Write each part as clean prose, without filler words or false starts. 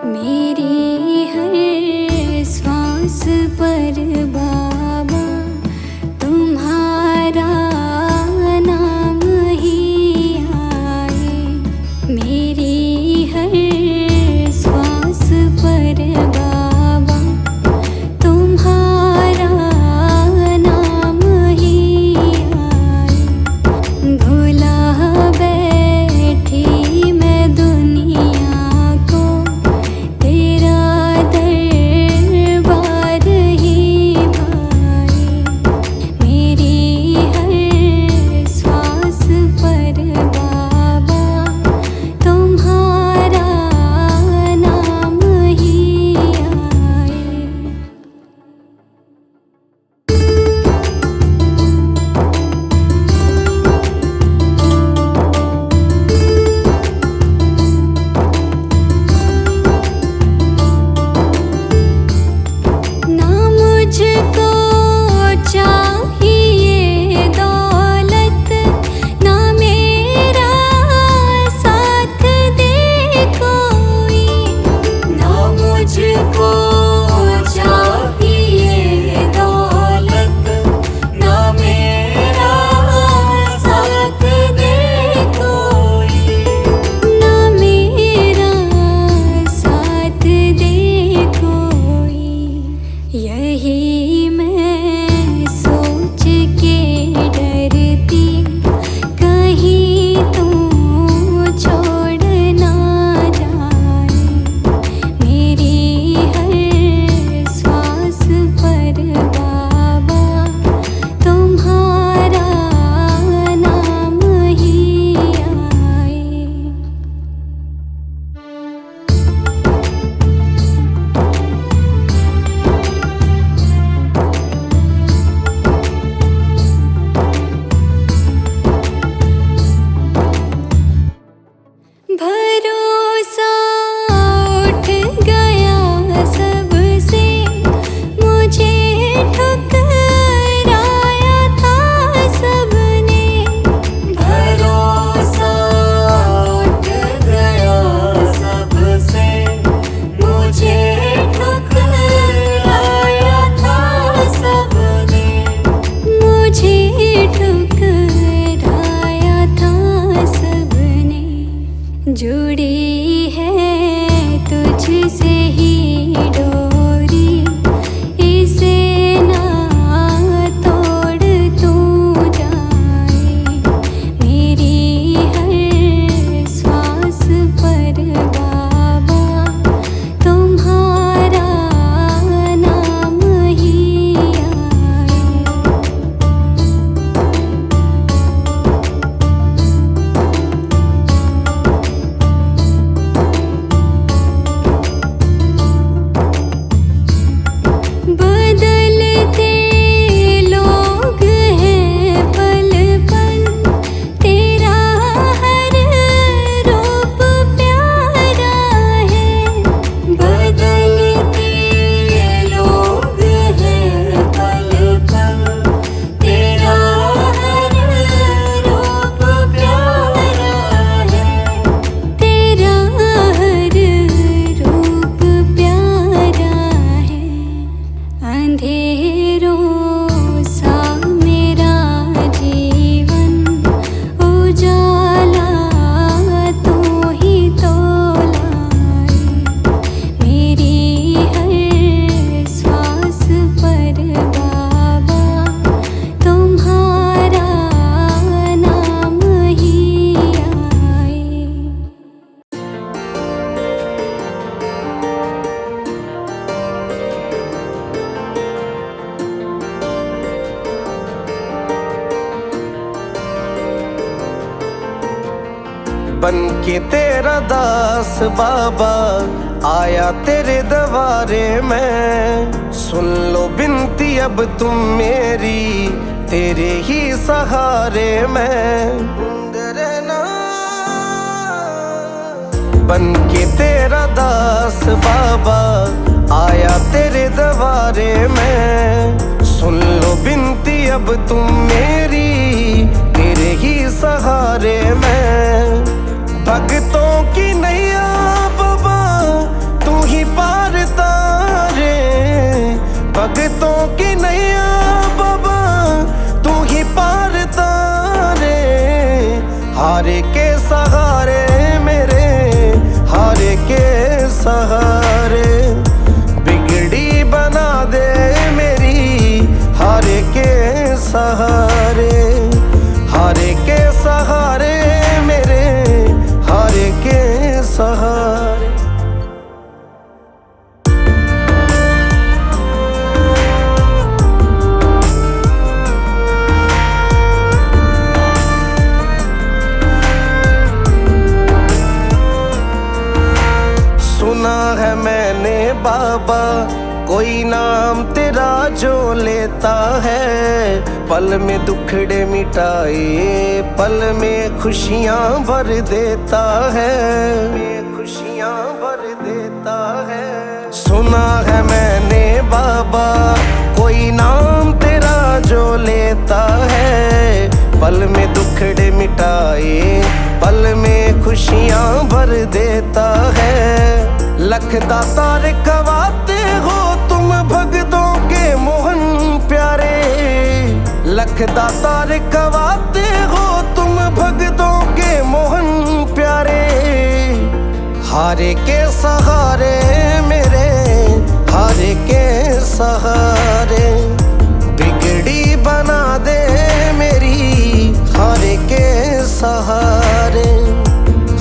मेरी हर श्वास पर बाबा तुम्हारा नाम ही आए। मेरी हर श्वास पर बाबा तुम्हारा नाम ही आए। भुला बैठी मैं दुनिया को, तेरा दरबार ही भाए। मेरी हर श्वास पर बाबा तुम्हारा नाम ही आए। ना मुझको चाहिए दौलत, ना मेरा साथ दे कोई। ना मुझको चाहिए दौलत, ना मेरा साथ दे कोई। ना मेरा साथ दे कोई। यही मैं सोच के डरती, कहीं तू छोड़ ना जाए। मेरी हर श्वास पर बाबा तुम्हारा नाम ही आए। भरोसा उठ गया सबसे, मुझे ठुकराया था सबने। भरोसा उठ गया सबसे, मुझे ठुकराया था सबने। मुझे ठुकराया था सबने। जुड़ी है तुझसे ही डोरी, इसे ना तोड़ तू जाए। मेरी हर श्वास पर बाबा तुम्हारा नाम ही आए। बदलते लोग हैं पल पल, तेरा हर रूप प्यारा है। बदलते लोग हैं पल पल, तेरा हर रूप प्यारा है। तेरा हर रूप प्यारा है। अंधेरों सा मेरा जीवन उजाला तू ही तो लाए। मेरी हर श्वास पर बाबा तुम्हारा नाम ही आए। बन के तेरा दास बाबा आया तेरे दरबारे में। सुन लो बिनती अब तुम मेरी, तेरे ही सहारे में रहना। बन के तेरा दास बाबा आया तेरे दरबारे में। सुन लो बिनती अब तुम मेरी, तेरे ही सहारे में। भक्तों की नैया बाबा तू के सहारे मेरे, हारे के सहारे। बिगड़ी बना दे मेरी, हारे के सहारे, हारे के सहारे मेरे, हारे के सहारे। सुना है मैंने बाबा, कोई नाम तेरा जो लेता है, पल में दुखड़े मिटाए, पल में खुशियां भर देता है, खुशियां भर देता है। सुना है मैंने बाबा, कोई नाम तेरा जो लेता है, पल में दुखड़े मिटाए, पल में खुशियां भर देता है। लख दातार कवाते हो तुम भगतों के मोहन प्यारे, लख दातार कवाते हो तुम भगतों के मोहन प्यारे। हारे के सहारे मेरे, हारे के सहारे। बिगड़ी बना दे मेरी, हारे के सहारे,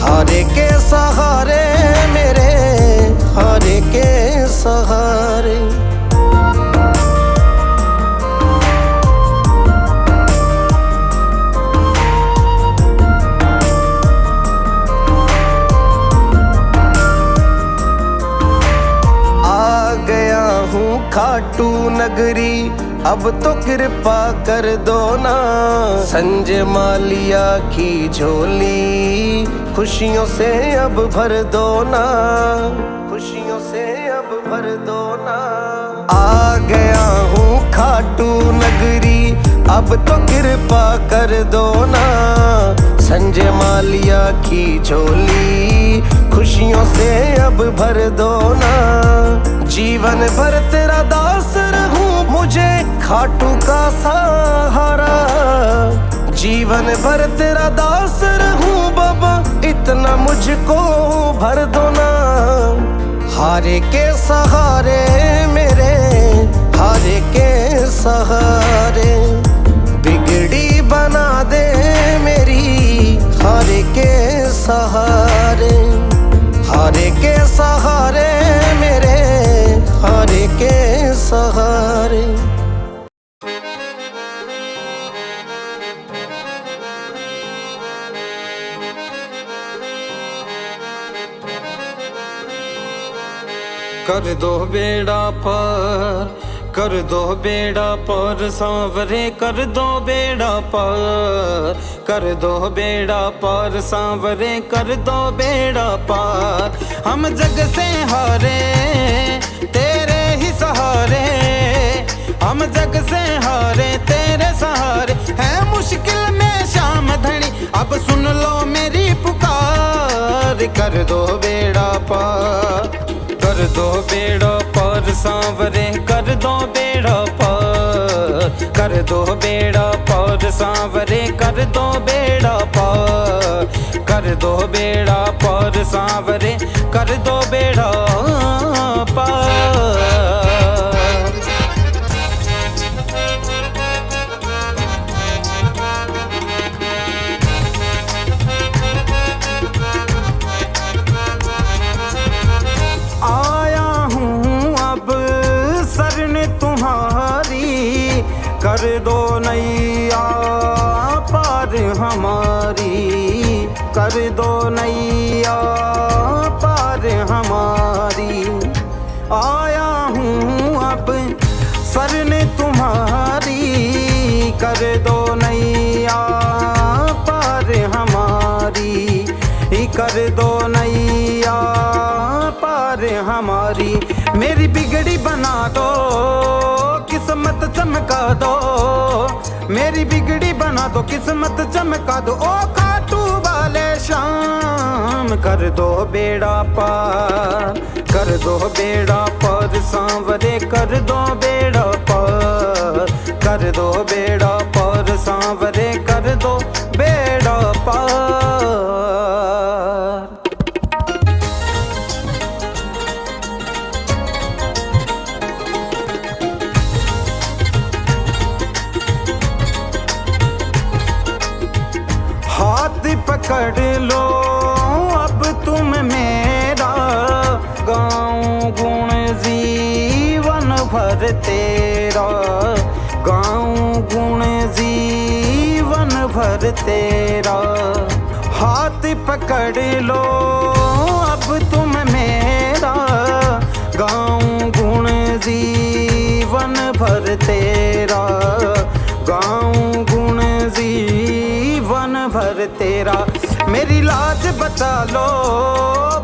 हारे के सहारे मेरे, हारे के सहारे। आ गया हूँ खाटू नगरी, अब तो कृपा कर दो ना। संजय मालिया की झोली खुशियों से अब भर दो ना, खुशियों से अब भर दो ना। आ गया हूँ खाटू नगरी, अब तो कृपा कर दो ना। संजय मालिया की झोली खुशियों से अब भर दो ना। जीवन भर तेरा दास रहूं, मुझे खाटू का सहारा। जीवन भर तेरा दास रहूं बाबा, इतना मुझको भर दो ना। हारे के सहारे मेरे, हारे के सहारे। बिगड़ी बना दे मेरी, हारे के सहारे, हारे के सहारे मेरे, हारे के सहारे। कर दो बेड़ा पार, कर दो बेड़ा पार सांवरे, कर दो बेड़ा पार, कर दो बेड़ा पार सांवरे, कर दो बेड़ा पार। हम जग से हारे तेरे ही सहारे, हम जग से हारे तेरे सहारे। है मुश्किल में शाम धनी, अब सुन लो मेरी पुकार। कर दो बेड़ा पार, कर दो बेड़ा पार सांवरे, कर दो बेड़ा पार, कर दो बेड़ा पार सांवरे, कर दो बेड़ा पार, कर दो बेड़ा पार सांवरे, कर दो बेड़ा पार। कर दो नैया पार हमारी, कर दो नैया पार हमारी। आया हूँ अब शरण तुम्हारी, कर दो नैया पार हमारी, कर दो नैया पार हमारी। मेरी बिगड़ी बना दो, किस्मत चमका दो, मेरी बिगड़ी बना दो, किस्मत चमका दो। ओ खाटू वाले शाम, कर दो बेड़ा पार, कर दो बेड़ा पार सांवरे, कर दो बेड़ा पार, कर दो बेड़ा पार सांवरे, कर दो बेड़ा पार। भर तेरा। हाथ पकड़ लो अब तुम मेरा, गाऊं गुण जीवन भर तेरा, गाऊं गुण जीवन भर तेरा। मेरी लाज बचा लो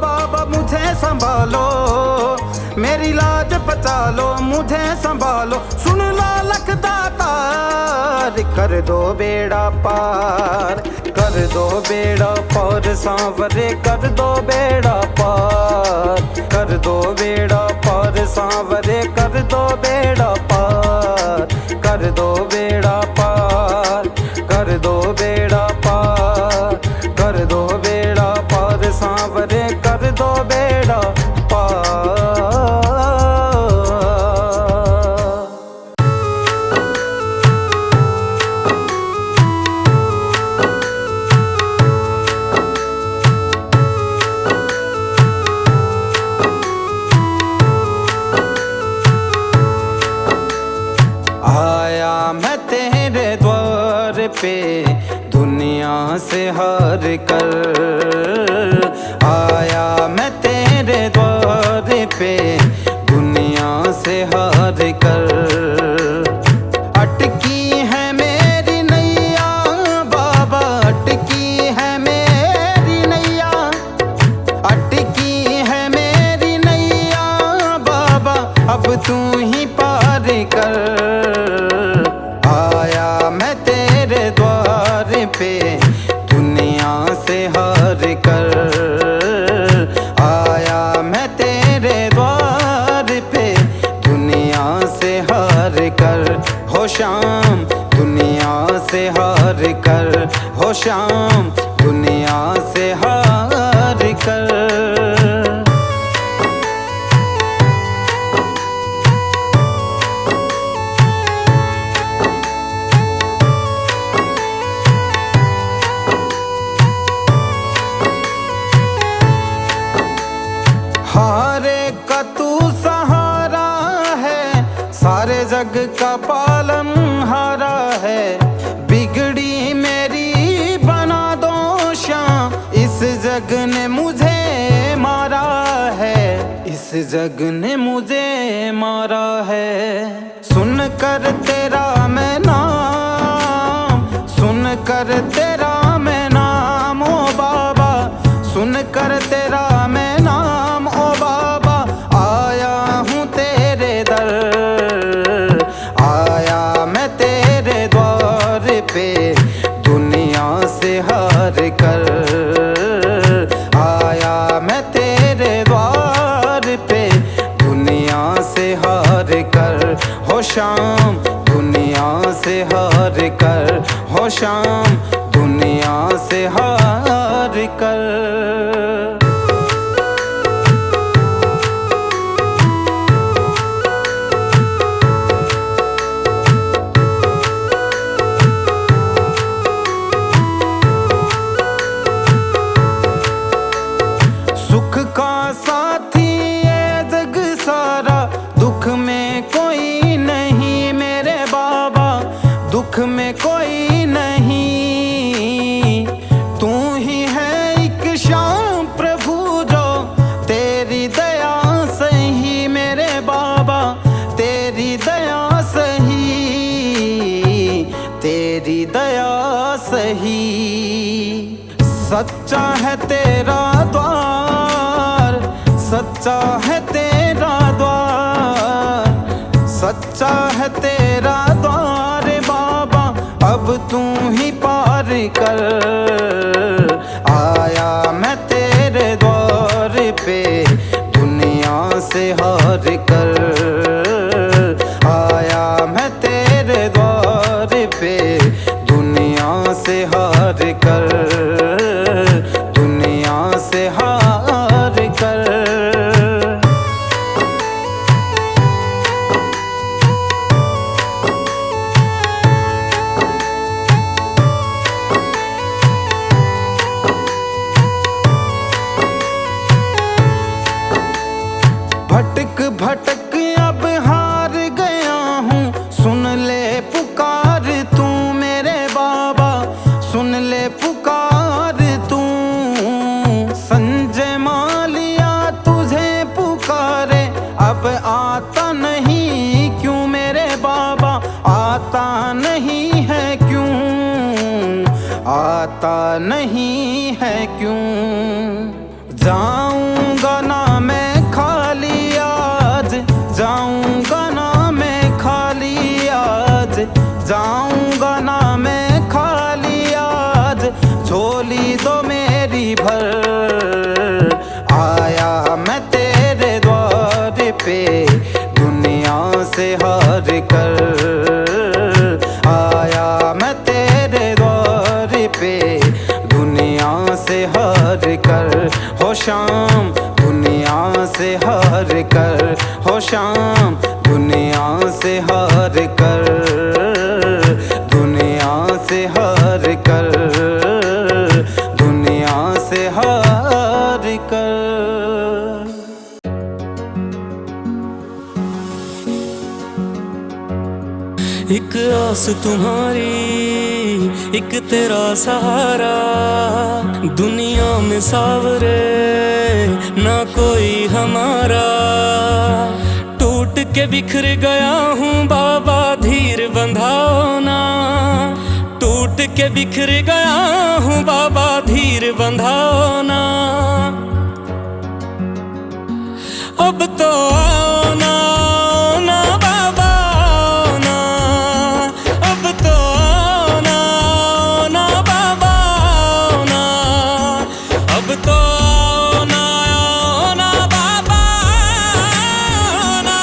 बाबा मुझे संभालो, मेरी लाज बचा लो मुझे संभालो। सुन लो लखदातार, कर दो बेड़ा पार, कर दो बेड़ा पार सांवरे, कर दो बेड़ा पार, कर दो बेड़ा पार सांवरे, कर दो बेड़ा पार, कर दो बेड़ा पार, कर दो बेड़ा पार, कर दो बेड़ा पार सांवरे, कर दो बेड़ा पार। आया मैं तेरे द्वार पे दुनिया से हार कर, आया मैं तेरे द्वार पे दुनिया से हार कर। अटकी है मेरी नैया बाबा, अटकी है मेरी नैया, अटकी है मेरी नैया बाबा, अब तू ही पार कर। आया मैं तेरे द्वार पे दुनिया से हार कर, आया मैं तेरे द्वार पे दुनिया से हार कर। हो शाम दुनिया से हार कर, हो शाम दुनिया से हार कर। हारे का तू सहारा है, सारे जग का पालन हारा है। बिगड़ी मेरी बना दो शाम, इस जग ने मुझे मारा है, इस जग ने मुझे मारा है। सुन कर तेरा मैं नाम, सुन कर तेरा मैं नाम ओ बाबा, सुन कर तेरा मैं नाम ओ बाबा। आया हूँ तेरे दर, आया मैं तेरे द्वार पे दुनिया से हार कर, आया मैं तेरे द्वार पे दुनिया से हार कर। हो शाम दुनिया से हार कर, हो शाम दुनिया से हार कर। सुख का साथी ये जग सारा, दुख में कोई नहीं मेरे बाबा, दुख में कोई नहीं। तू ही है एक शाम प्रभु जो, तेरी दया सही मेरे बाबा, तेरी दया सही, तेरी दया सही। सच्चा है तेरा द्वार, सच्चा है तेरा द्वार, सच्चा है तेरा द्वार बाबा, अब तू ही पार कर। आया मैं तेरे द्वार पे दुनिया से हार कर, आया मैं तेरे द्वार पे दुनिया से हार कर, दुनिया से हार कर। जाऊंगा ना मैं खाली आज, जाऊंगा ना मैं खाली आज, जाऊंगा ना मैं खाली आज, झोली दो मेरी भर। आया मैं तेरे द्वार पे दुनिया से हार कर, आया मैं तेरे द्वार पे दुनिया से हार कर। हो शाम दुनिया से हार कर, हो शाम दुनिया से हार कर, दुनिया से हार कर, दुनिया से हार कर। एक आस तुम्हारी, एक तेरा सहारा, दुनिया में सावरे ना कोई हमारा। टूट के बिखर गया हूँ बाबा धीर बंधाओ ना, टूट के बिखर गया हूँ बाबा धीर बंधाओ ना। अब तो आओ ना, आओ ना बाबा आओ ना, अब तो आओ ना, आओ ना बाबा आओ ना, अब तो आओ ना, आओ ना बाबा आओ ना।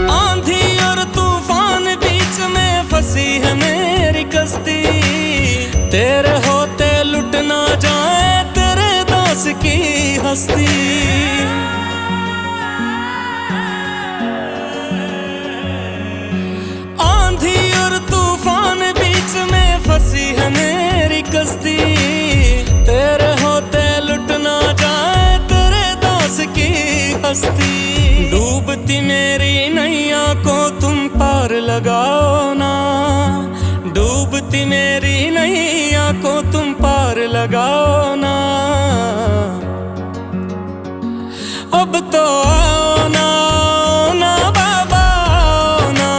आंधी और तूफान बीच में फंसी है मेरी कश्ती, तेरे होते लुट ना जाए तेरे दास की हस्ती। आंधी और तूफान बीच में फंसी है मेरी कश्ती, तेरे होते लुट ना जाए तेरे दास की हस्ती। डूबती मेरी नैया को तुम पार लगाओ ना, डूबती मेरी नैया को तुम पार लगाओ ना। अब तो आओ ना, आओ ना बाबा आओ ना,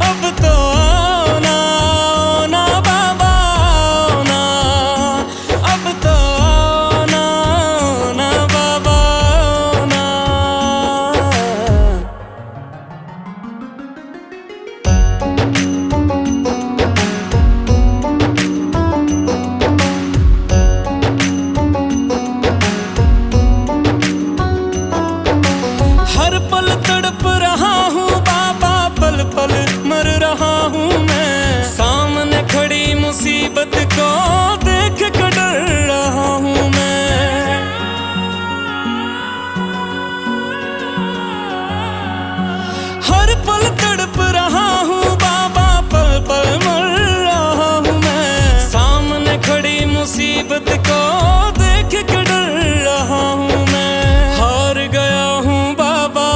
अब तो आओ ना, आओ ना बाबा आओ ना, अब तो आओ ना, आओ ना बाबा आओ ना। हर पल तड़प रहा हूँ बाबा, पल पल मर रहा हूँ मैं। सामने खड़ी मुसीबत को देख कर डर रहा हूँ मैं। हर पल तड़प रहा हूँ बाबा, पल पल मर रहा हूँ मैं। सामने खड़ी मुसीबत को देख कर डर रहा हूँ मैं। हार गया हूँ बाबा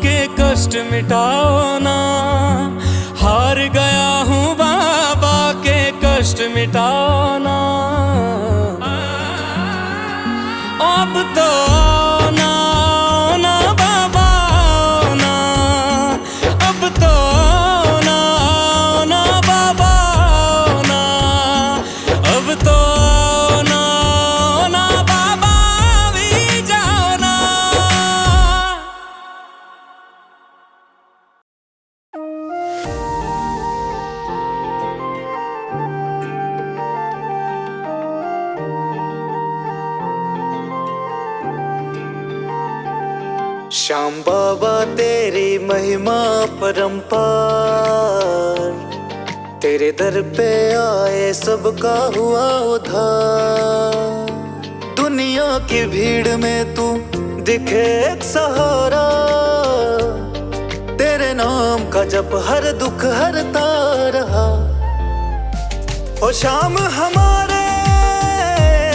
के कष्ट मिटाओ ना, हार गया हूँ बाबा के कष्ट मिटाओ ना। अब तो आओ ना, आओ ना बाबा आओ ना, अब तो आओ ना, आओ ना बाबा आओ ना, अब तो आओ ना, आओ ना बाबा भी जाओ ना। श्याम बाबा तेरी महिमा परंपार, तेरे दर पे आए सबका हुआ उद्धार। दुनिया की भीड़ में तू दिखे एक सहारा, तेरे नाम का जप हर दुख हरता रहा। ओ श्याम हमारे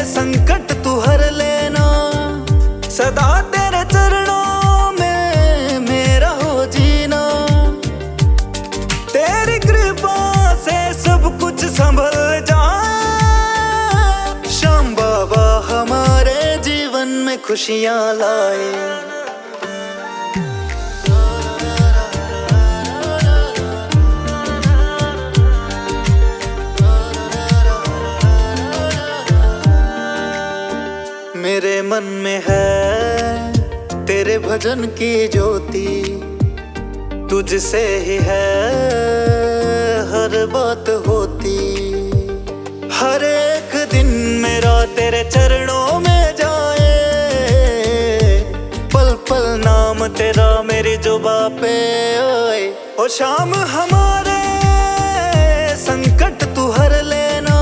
संकट तू हर लेना, सदा तेरे चरणों में मेरा खुशियाँ लाए। मेरे मन में है तेरे भजन की ज्योति, तुझसे ही है हर बात होती। हर एक दिन मेरा तेरे चरणों में जाए, पल पल नाम तेरा मेरी जुबां पे आए। ओ शाम हमारे संकट तू हर लेना,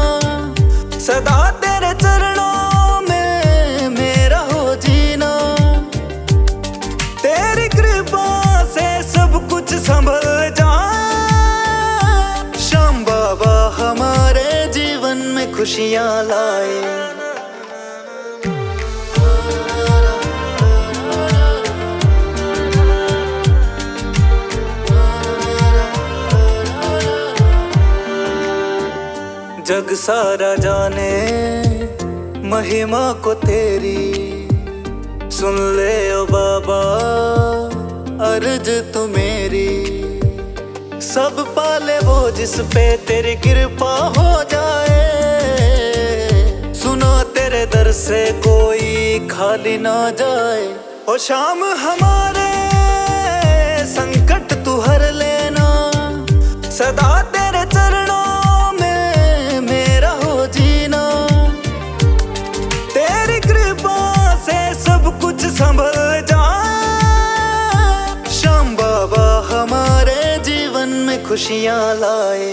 सदा तेरे चरणों में मेरा हो जीना। तेरी कृपा से सब कुछ संभल जाए। श्याम बाबा हमारे जीवन में खुशियाँ लाए। जग सारा जाने महिमा को तेरी, सुन ले ओ बाबा अर्ज तू मेरी। सब पाले वो जिस पे तेरी कृपा हो जाए, सुनो तेरे दर से कोई खाली ना जाए। ओ शाम हमारे संकट तू हर लेना, सदा तेरे चरणों में मेरा हो जीना। तेरी कृपा से सब कुछ संभल जाए। श्याम बाबा हमारे जीवन में खुशियाँ लाए।